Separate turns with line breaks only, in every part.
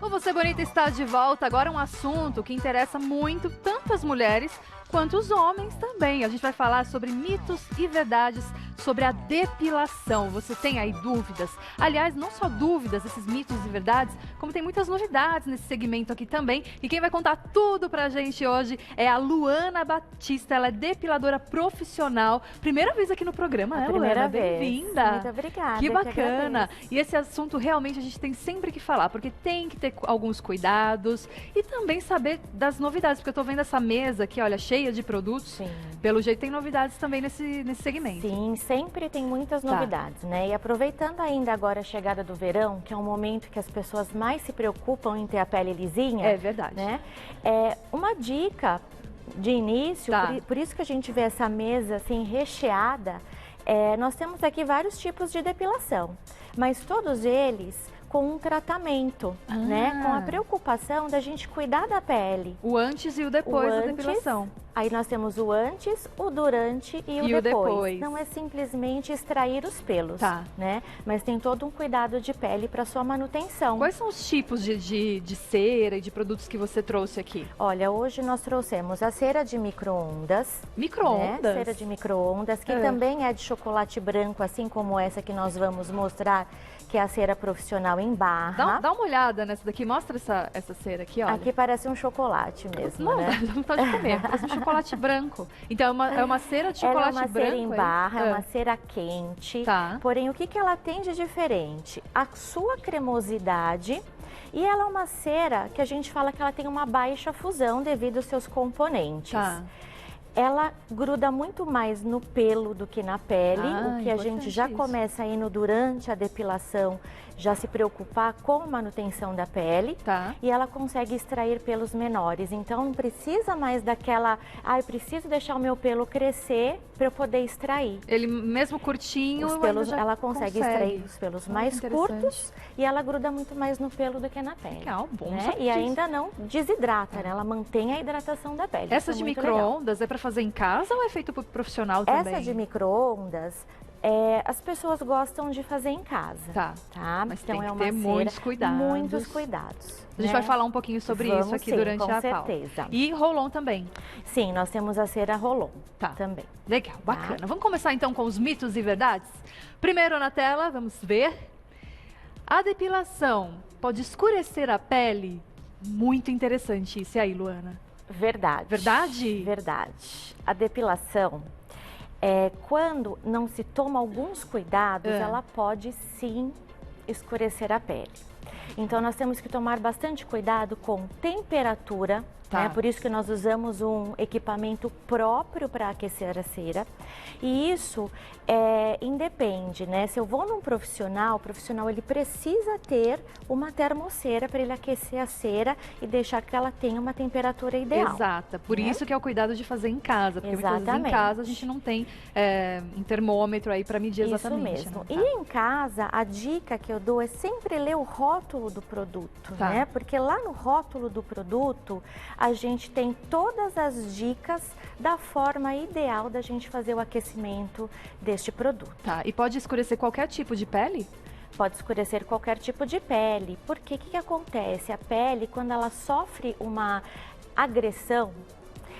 O Você Bonita está de volta. Agora um assunto que interessa muito tanto as mulheres quanto os homens também. A gente vai falar sobre mitos e verdades sobre a depilação. Você tem aí dúvidas? Aliás, não só dúvidas, esses mitos e verdades, como tem muitas novidades nesse segmento aqui também. E quem vai contar tudo pra gente hoje é a Luana Batista. Ela é depiladora profissional. Primeira vez aqui no programa, né, Luana? Bem-vinda.
Muito obrigada.
Que bacana. E esse assunto realmente a gente tem sempre que falar, porque tem que ter alguns cuidados e também saber das novidades, porque eu tô vendo essa mesa aqui, olha, cheia de produtos.
Sim.
Pelo jeito tem novidades também nesse segmento.
Sim, sempre tem muitas novidades, né? E aproveitando ainda agora a chegada do verão, que é um momento que as pessoas mais se preocupam em ter a pele lisinha.
É verdade.
Né? É uma dica de início, por isso que a gente vê essa mesa assim recheada. Nós temos aqui vários tipos de depilação, mas todos eles com um tratamento, né? Com a preocupação da gente cuidar da pele.
O antes e o depois da depilação.
Aí nós temos o antes, o durante e o depois. Não é simplesmente extrair os pelos, né? Mas tem todo um cuidado de pele para sua manutenção.
Quais são os tipos de cera e de produtos que você trouxe aqui?
Olha, hoje nós trouxemos a cera de micro-ondas.
Micro-ondas?
Né? Cera de micro-ondas, que também é de chocolate branco, assim como essa que nós vamos mostrar, que é a cera profissional em barra.
Dá uma olhada nessa daqui, mostra essa cera aqui, olha.
Aqui parece um chocolate mesmo,
não,
né?
Dá vontade de comer, parece um chocolate branco. Então é uma cera de chocolate branco?
É uma cera em barra, é uma cera quente. Porém, o que ela tem de diferente? A sua cremosidade. E ela é uma cera que a gente fala que ela tem uma baixa fusão devido aos seus componentes. Ela gruda muito mais no pelo do que na pele, o que a gente já começa aí no durante a depilação, já se preocupar com a manutenção da pele. E ela consegue extrair pelos menores, então não precisa mais daquela, eu preciso deixar o meu pelo crescer para eu poder extrair.
Ele mesmo curtinho,
os pelos, ela consegue extrair os pelos mais curtos e ela gruda muito mais no pelo do que na pele.
Legal, bom,
né? E ainda não desidrata, né? Ela mantém a hidratação da pele.
Essa de micro-ondas é para fazer em casa ou é feito por profissional também?
Essa de micro-ondas, as pessoas gostam de fazer em casa.
Mas
então
tem que ter muitos cuidados.
Muitos cuidados.
A gente vai falar um pouquinho sobre isso aqui durante a fala. E Rolon também.
Sim, nós temos a cera Rolon também.
Legal, bacana. Vamos começar então com os mitos e verdades? Primeiro na tela, vamos ver. A depilação pode escurecer a pele? Muito interessante isso aí, Luana.
Verdade.
Verdade?
Verdade. A depilação, quando não se toma alguns cuidados, ela pode sim escurecer a pele. Então nós temos que tomar bastante cuidado com temperatura, né? Por isso que nós usamos um equipamento próprio para aquecer a cera. E isso independe, né? Se eu vou num profissional, o profissional ele precisa ter uma termocera para ele aquecer a cera e deixar que ela tenha uma temperatura ideal.
Exata, por isso que é o cuidado de fazer em casa, porque muitas vezes em casa a gente não tem um termômetro aí para medir exatamente.
Isso mesmo. E em casa, a dica que eu dou é sempre ler o rótulo do produto, né? Porque lá no rótulo do produto, a gente tem todas as dicas da forma ideal da gente fazer o aquecimento deste produto.
E pode escurecer qualquer tipo de pele?
Pode escurecer qualquer tipo de pele, porque o que acontece? A pele, quando ela sofre uma agressão,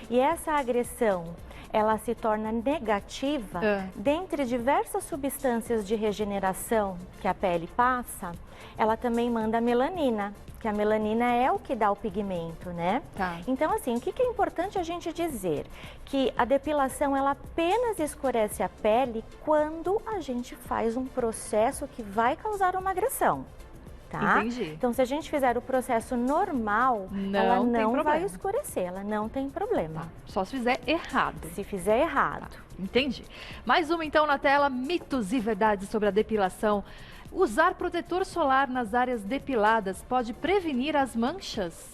e essa agressão ela se torna negativa, dentre diversas substâncias de regeneração que a pele passa, ela também manda melanina, que a melanina é o que dá o pigmento, né? Então, assim, o que é importante a gente dizer? Que a depilação, ela apenas escurece a pele quando a gente faz um processo que vai causar uma agressão.
Entendi.
Então, se a gente fizer o processo normal, ela não vai escurecer, ela não tem problema.
Só se fizer errado.
Se fizer errado.
Entendi. Mais uma então na tela, mitos e verdades sobre a depilação. Usar protetor solar nas áreas depiladas pode prevenir as manchas?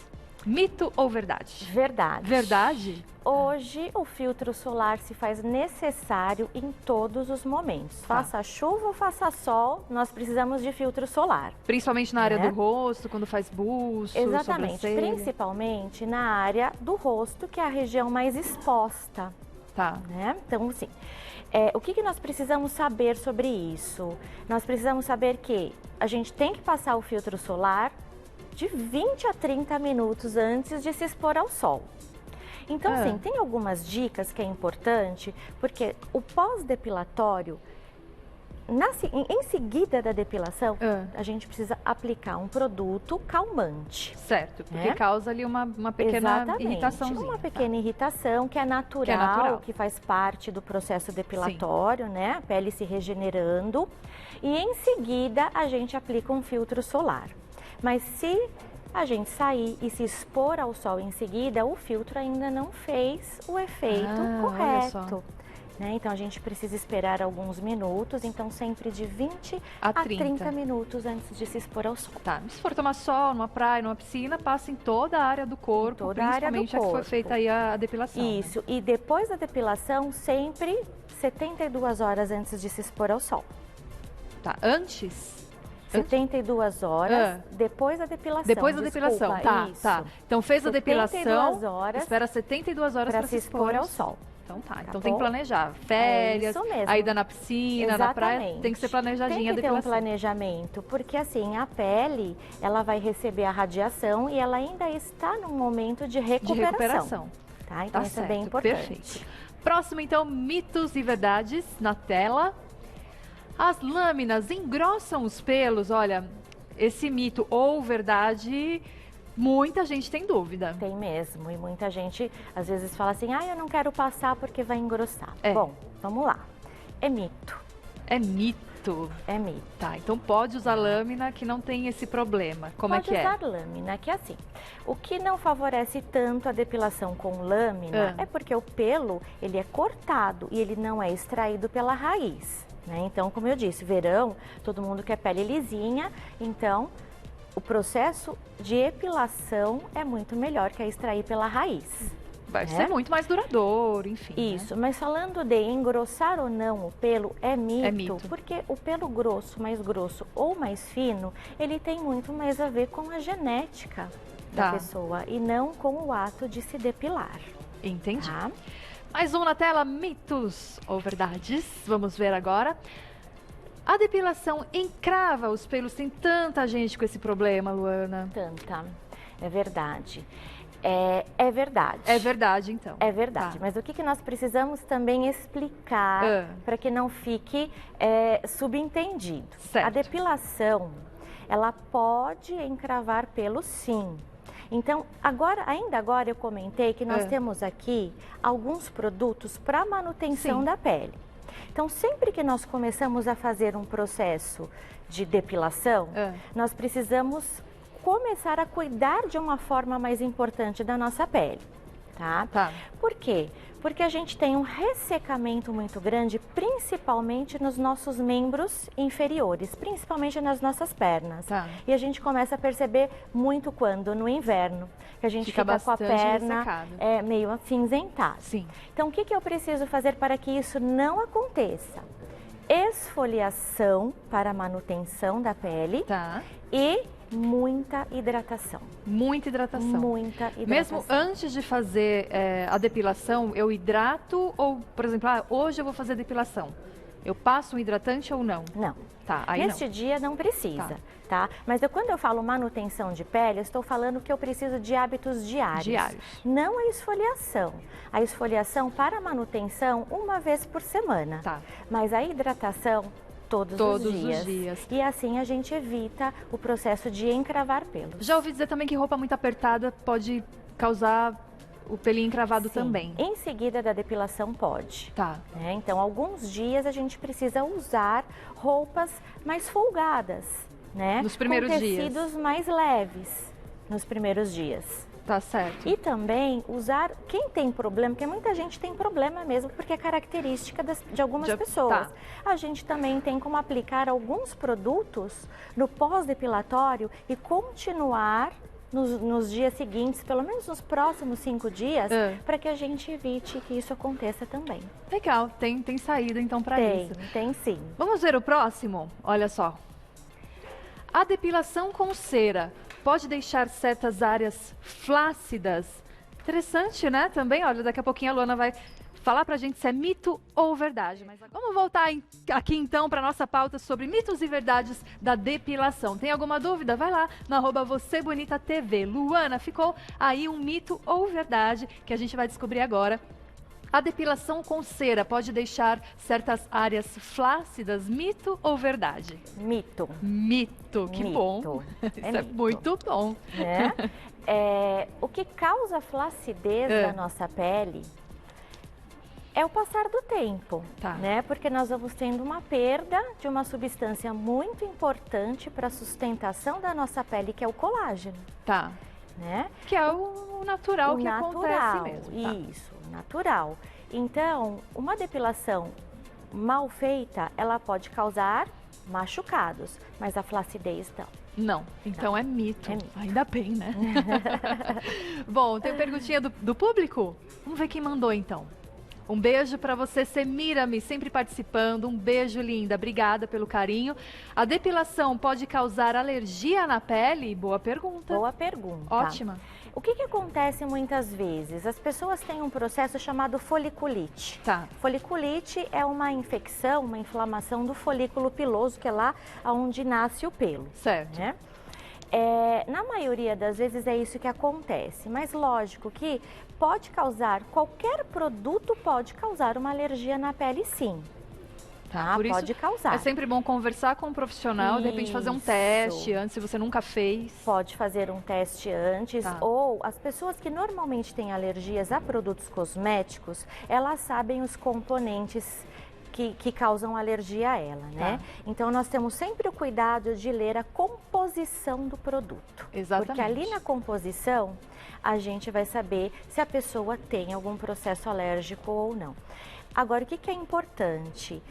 Mito ou verdade?
Verdade.
Verdade?
Hoje, o filtro solar se faz necessário em todos os momentos. Faça chuva ou faça sol, nós precisamos de filtro solar.
Principalmente na área do rosto, quando faz buço,
exatamente,
sobrancelha.
Principalmente na área do rosto, que é a região mais exposta. Né? Então, assim, o que nós precisamos saber sobre isso? Nós precisamos saber que a gente tem que passar o filtro solar de 20 a 30 minutos antes de se expor ao sol. Então, sim, tem algumas dicas que é importante, porque o pós-depilatório, em seguida da depilação, a gente precisa aplicar um produto calmante.
Certo, porque causa ali uma pequena irritaçãozinha.
Uma pequena irritação que é natural, que faz parte do processo depilatório, né? A pele se regenerando. E em seguida a gente aplica um filtro solar. Mas se a gente sair e se expor ao sol em seguida, o filtro ainda não fez o efeito correto. Né? Então a gente precisa esperar alguns minutos, então sempre de 20 a 30 minutos antes de se expor ao sol.
Tá, se for tomar sol numa praia, numa piscina, passa em toda a área do corpo, principalmente a que foi feita aí a depilação.
Isso, e depois da depilação, sempre 72 horas antes de se expor ao sol.
Tá, antes?
72 horas depois da depilação.
Depois da depilação, tá. Então fez a depilação, espera 72 horas para se expor ao sol. Então tá, então tem que planejar. Férias, a ida na piscina, na praia, tem que ser planejadinha a depilação.
Tem que ter um planejamento, porque assim, a pele, ela vai receber a radiação e ela ainda está num momento de recuperação. Tá? Então isso é bem importante.
Perfeito. Próximo então, mitos e verdades na tela. As lâminas engrossam os pelos. Olha, esse mito ou verdade, muita gente tem dúvida.
Tem mesmo, e muita gente às vezes fala assim, eu não quero passar porque vai engrossar. Bom, vamos lá. É mito.
É mito?
É mito.
Tá, então pode usar lâmina que não tem esse problema. Como é que é?
Pode usar lâmina, que é assim. O que não favorece tanto a depilação com lâmina é porque o pelo, ele é cortado e ele não é extraído pela raiz. Né? Então, como eu disse, verão, todo mundo quer pele lisinha, então o processo de epilação é muito melhor que extrair pela raiz.
Vai ser muito mais duradouro, enfim.
Isso, mas falando de engrossar ou não o pelo, é mito, porque o pelo grosso, mais grosso ou mais fino, ele tem muito mais a ver com a genética da pessoa e não com o ato de se depilar.
Entendi. Tá? Mais um na tela, mitos ou verdades. Vamos ver agora. A depilação encrava os pelos. Tem tanta gente com esse problema, Luana.
Tanta. É verdade. É verdade.
É verdade, então.
É verdade. Mas o que nós precisamos também explicar para que não fique subentendido.
Certo.
A depilação, ela pode encravar pelo sim. Então, ainda agora eu comentei que nós temos aqui alguns produtos para manutenção da pele. Então, sempre que nós começamos a fazer um processo de depilação, nós precisamos começar a cuidar de uma forma mais importante da nossa pele, tá? Por quê? Porque a gente tem um ressecamento muito grande, principalmente nos nossos membros inferiores, principalmente nas nossas pernas. E a gente começa a perceber muito quando? No inverno, que a gente fica com a perna meio acinzentada. Então, o que eu preciso fazer para que isso não aconteça? Esfoliação para manutenção da pele e muita hidratação.
Muita hidratação.
Muita hidratação.
Mesmo antes de fazer a depilação, eu hidrato ou, por exemplo, hoje eu vou fazer depilação. Eu passo um hidratante ou não?
Não.
Aí
neste dia não precisa, tá? Mas quando eu falo manutenção de pele, eu estou falando que eu preciso de hábitos diários. Não a esfoliação. A esfoliação para manutenção uma vez por semana. Mas a hidratação todos os dias. E assim a gente evita o processo de encravar pelos.
Já ouvi dizer também que roupa muito apertada pode causar o pelinho encravado também.
Em seguida da depilação pode. Então, alguns dias a gente precisa usar roupas mais folgadas, né?
Nos primeiros dias.
Com tecidos mais leves nos primeiros dias.
Tá certo.
E também usar, quem tem problema, porque muita gente tem problema mesmo, porque é característica de algumas pessoas. A gente também tem como aplicar alguns produtos no pós-depilatório e continuar nos dias seguintes, pelo menos nos próximos 5 dias, para que a gente evite que isso aconteça também.
Legal, tem saída então para isso.
Tem sim.
Vamos ver o próximo? Olha só. A depilação com cera pode deixar certas áreas flácidas. Interessante, né? Também, olha, daqui a pouquinho a Luana vai falar pra gente se é mito ou verdade. Mas vamos voltar aqui então para nossa pauta sobre mitos e verdades da depilação. Tem alguma dúvida? Vai lá no @VocêBonitaTV. Luana, ficou aí um mito ou verdade que a gente vai descobrir agora. A depilação com cera pode deixar certas áreas flácidas, mito ou verdade?
Mito.
Mito, que
Mito.
bom. Isso é
mito.
muito bom.
Né? O que causa flacidez na nossa pele é o passar do tempo,
Tá.
né? Porque nós vamos tendo uma perda de uma substância muito importante para a sustentação da nossa pele, que é o colágeno,
Tá.
né?
Que é o natural que
natural,
acontece mesmo. Tá.
Isso, natural. Então, uma depilação mal feita, ela pode causar machucados, mas a flacidez não.
Não, então é mito.
É mito.
Ainda bem, né? Bom, tem perguntinha do público? Vamos ver quem mandou então. Um beijo pra você, Semira-me, sempre participando. Um beijo, linda. Obrigada pelo carinho. A depilação pode causar alergia na pele? Boa pergunta.
Boa pergunta.
Ótima.
O que acontece muitas vezes? As pessoas têm um processo chamado foliculite.
Tá.
Foliculite é uma infecção, uma inflamação do folículo piloso, que é lá onde nasce o pelo.
Certo.
Né? Na maioria das vezes é isso que acontece, mas lógico que pode causar, qualquer produto pode causar uma alergia na pele, sim. Tá?
Por isso
Pode causar.
é sempre bom conversar com um profissional, de repente fazer um
Isso.
teste antes, se você nunca fez.
Pode fazer um teste antes,
Tá.
ou as pessoas que normalmente têm alergias a produtos cosméticos, elas sabem os componentes que causam alergia a ela, né?
Tá.
Então nós temos sempre o cuidado de ler a composição do produto.
Exatamente.
Porque ali na composição a gente vai saber se a pessoa tem algum processo alérgico ou não. Agora, o que é importante?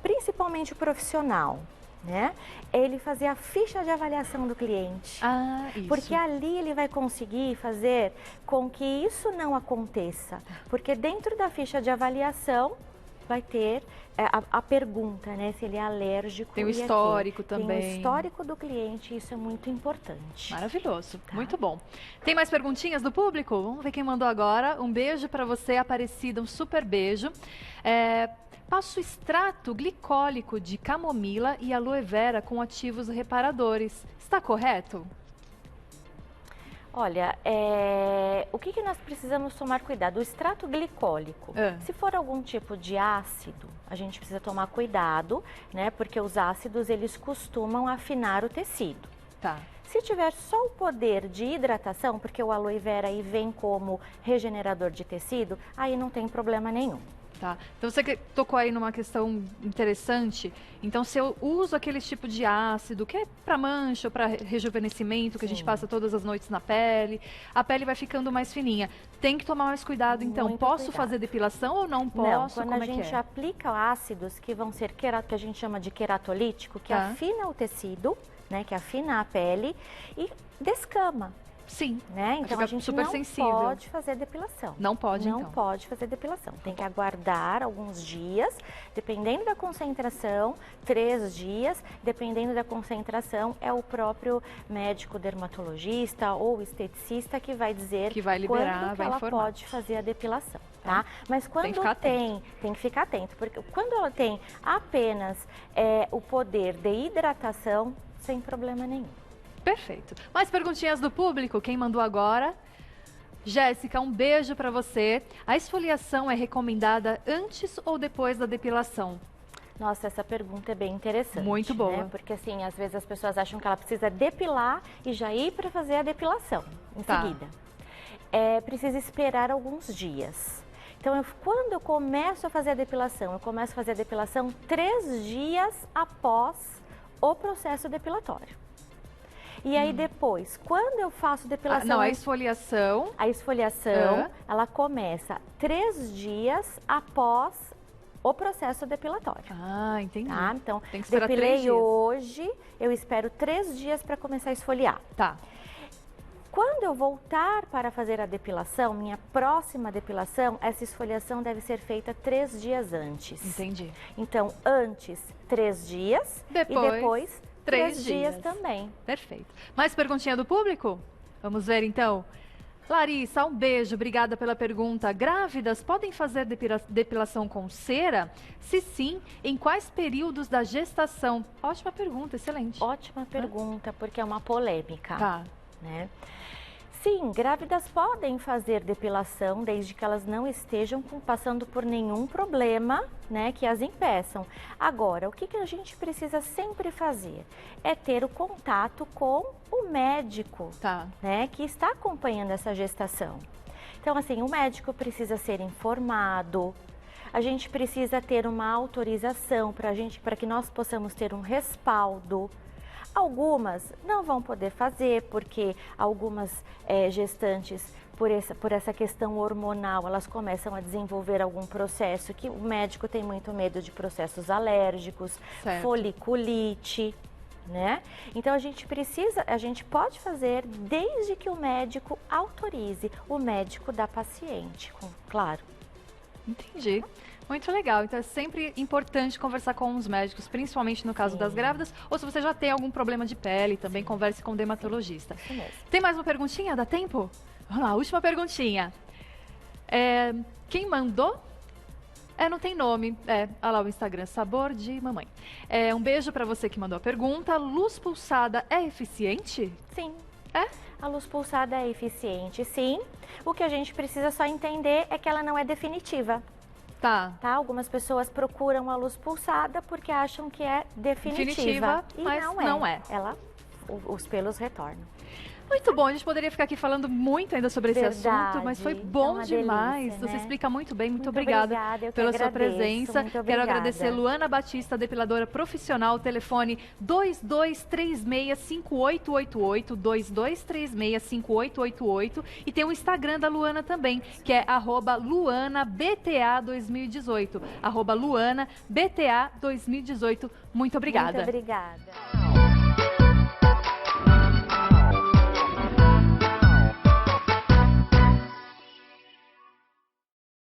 Principalmente o profissional, né? Ele fazer a ficha de avaliação do cliente.
Ah, isso.
Porque ali ele vai conseguir fazer com que isso não aconteça. Porque dentro da ficha de avaliação vai ter a pergunta, né? Se ele é alérgico.
Tem o
e
histórico
aquele.
também.
Tem o histórico do cliente, isso é muito importante.
Maravilhoso,
Tá.
muito bom. Tem mais perguntinhas do público? Vamos ver quem mandou agora. Um beijo para você, Aparecida, um super beijo. Passo extrato glicólico de camomila e aloe vera com ativos reparadores. Está correto?
Olha, o que nós precisamos tomar cuidado? O extrato glicólico, se for algum tipo de ácido, a gente precisa tomar cuidado, né? Porque os ácidos, eles costumam afinar o tecido.
Tá.
Se tiver só o poder de hidratação, porque o aloe vera aí vem como regenerador de tecido, aí não tem problema nenhum.
Tá. Então você tocou aí numa questão interessante. Então se eu uso aquele tipo de ácido que é para mancha ou para rejuvenescimento, que a gente passa todas as noites na pele, a pele vai ficando mais fininha. Tem que tomar mais cuidado então.
Muito
Posso
cuidado.
fazer depilação ou não posso?
Não, quando
Como
a
é que
gente
é?
aplica ácidos que vão ser que a gente chama de queratolítico, que
Tá.
afina o tecido, né, que afina a pele e descama.
Sim.
Né? Então
Fica
a gente
super
não
sensível.
pode fazer depilação.
Não pode,
Não
então.
pode fazer depilação. Tem que aguardar alguns dias, dependendo da concentração, 3 dias, dependendo da concentração, é o próprio médico dermatologista ou esteticista que vai dizer
Que vai liberar,
quando que
vai
ela
informar.
pode fazer a depilação. Tá? Mas
que
quando
ficar
tem que ficar atento, porque quando ela tem apenas o poder de hidratação, sem problema nenhum.
Perfeito. Mais perguntinhas do público? Quem mandou agora? Jéssica, um beijo para você. A esfoliação é recomendada antes ou depois da depilação?
Nossa, essa pergunta é bem interessante.
Muito boa.
Né? Porque assim, às vezes as pessoas acham que ela precisa depilar e já ir para fazer a depilação em
Tá.
seguida. Precisa esperar alguns dias. Então, quando eu começo a fazer a depilação, eu começo a fazer a depilação 3 dias após o processo depilatório. E aí depois, quando eu faço depilação...
Não, a esfoliação...
A esfoliação, ela começa 3 dias após o processo depilatório.
Ah, entendi.
Tá? Então,
Tem que esperar 3
depilei
dias.
hoje, eu espero 3 dias para começar a esfoliar.
Tá.
Quando eu voltar para fazer a depilação, minha próxima depilação, essa esfoliação deve ser feita 3 dias antes.
Entendi.
Então, antes 3 dias e depois 3 dias também.
Perfeito. Mais perguntinha do público? Vamos ver então. Larissa, um beijo, obrigada pela pergunta. Grávidas podem fazer depilação com cera? Se sim, em quais períodos da gestação? Ótima pergunta, excelente.
Ótima pergunta, porque é uma polêmica.
Tá.
Né? Sim, grávidas podem fazer depilação desde que elas não estejam passando por nenhum problema, né, que as impeçam. Agora, o que a gente precisa sempre fazer? É ter o contato com o médico,
Tá.
né, que está acompanhando essa gestação. Então, assim, o médico precisa ser informado, a gente precisa ter uma autorização para que nós possamos ter um respaldo. Algumas não vão poder fazer, porque algumas gestantes, por essa questão hormonal, elas começam a desenvolver algum processo que o médico tem muito medo de processos alérgicos,
Certo.
foliculite, né? Então a gente pode fazer desde que o médico autorize, o médico da paciente, claro.
Entendi. Muito legal. Então é sempre importante conversar com os médicos, principalmente no caso das grávidas, ou se você já tem algum problema de pele, também converse com o dermatologista.
Isso mesmo.
Tem mais uma perguntinha? Dá tempo? Vamos lá, última perguntinha. Quem mandou? Não tem nome. Olha lá o Instagram, Sabor de Mamãe. Um beijo para você que mandou a pergunta. Luz pulsada é eficiente?
Sim.
É?
A luz pulsada é eficiente, sim. O que a gente precisa só entender é que ela não é definitiva.
Tá.
Algumas pessoas procuram a luz pulsada porque acham que é definitiva.
Mas
E
não é.
Os pelos retornam.
Muito bom, a gente poderia ficar aqui falando muito ainda sobre esse assunto, mas foi bom
uma
demais.
delícia,
Você
né?
explica muito bem, muito
Muito
obrigada
eu que
pela sua
agradeço,
presença.
muito
Quero
obrigada.
agradecer Luana Batista, depiladora profissional, telefone 22365888, 22365888, e tem o Instagram da Luana também, que é @LuanaBTA2018, @LuanaBTA2018. Muito obrigada.
Muito obrigada.